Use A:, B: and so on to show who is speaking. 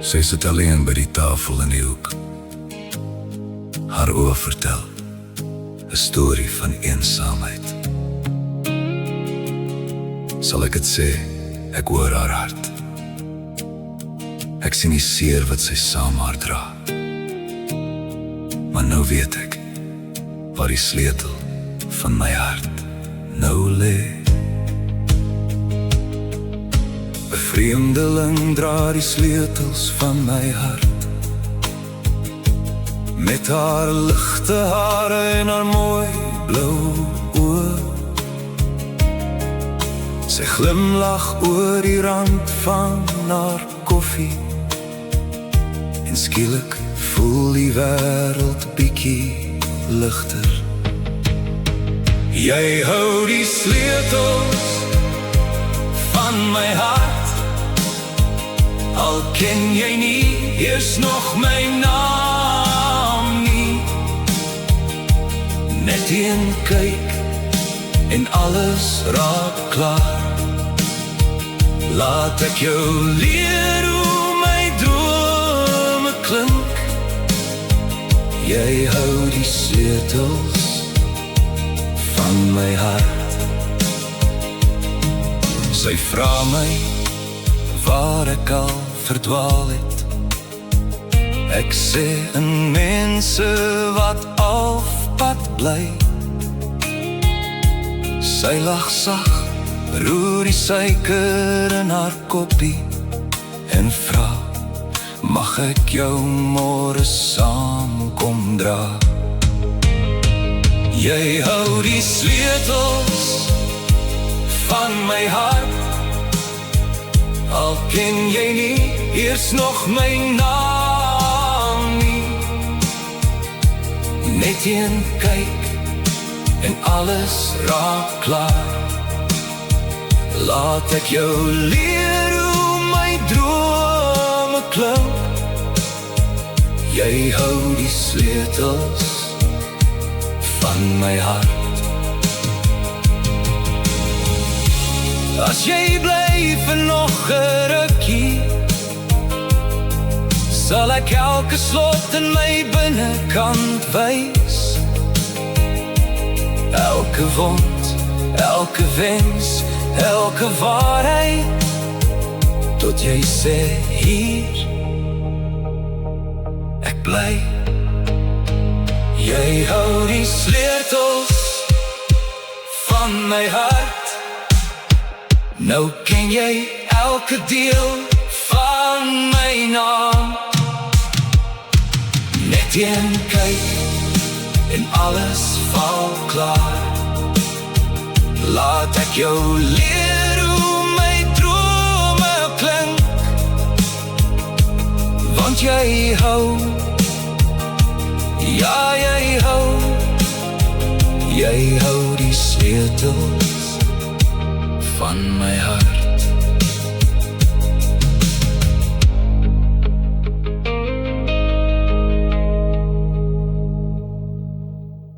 A: Sy sit alleen by die tafel in die hoek. Haar oë vertel 'n storie van eensaamheid. Sal ek het sê, ek hoor haar hart. Ek sien die seer wat sy saam haar dra. Maar nou weet ek waar die sleutel van my hart nou lê. 'n Vreemdeling dra die sleutels van my hart, met haar ligte hare en haar mooi blou oë. Sy glimlag oor die rand van haar koffie, en skielik voel die wêreld bietjie ligter. Jy hou die sleutels van my hart, al ken jy nie eers nog my naam nie. Net een kyk en alles raak klaar. Laat ek jou leer hoe my drome klink. Jy hou die sleutels van my hart. Sy vra my waar ek al verdwaal het. Ek sê in mense wat halfpad bly. Sy lag sag, roer die suiker in haar koppie en vra, mag ek jou môre saam kom dra? Jy hou die sleutels van my hart, al ken jy nie eers nog my naam nie. Net een kyk en alles raak klaar. Laat ek jou leer hoe my drome klink. Jy hou die sleutels van my hart. As jy bly vir nog 'n rukkie, sal ek elke slot in my binnekant wys. Elke wond, elke wens, elke waarheid, tot jy sê hier, ek bly. Jy hou die sleutels van my hart. Nou ken jy elke deel van my naam. Net een kyk en alles val klaar. Laat ek jou leer hoe my drome klink. Want jy hou, ja jy hou die sleutels van my hart.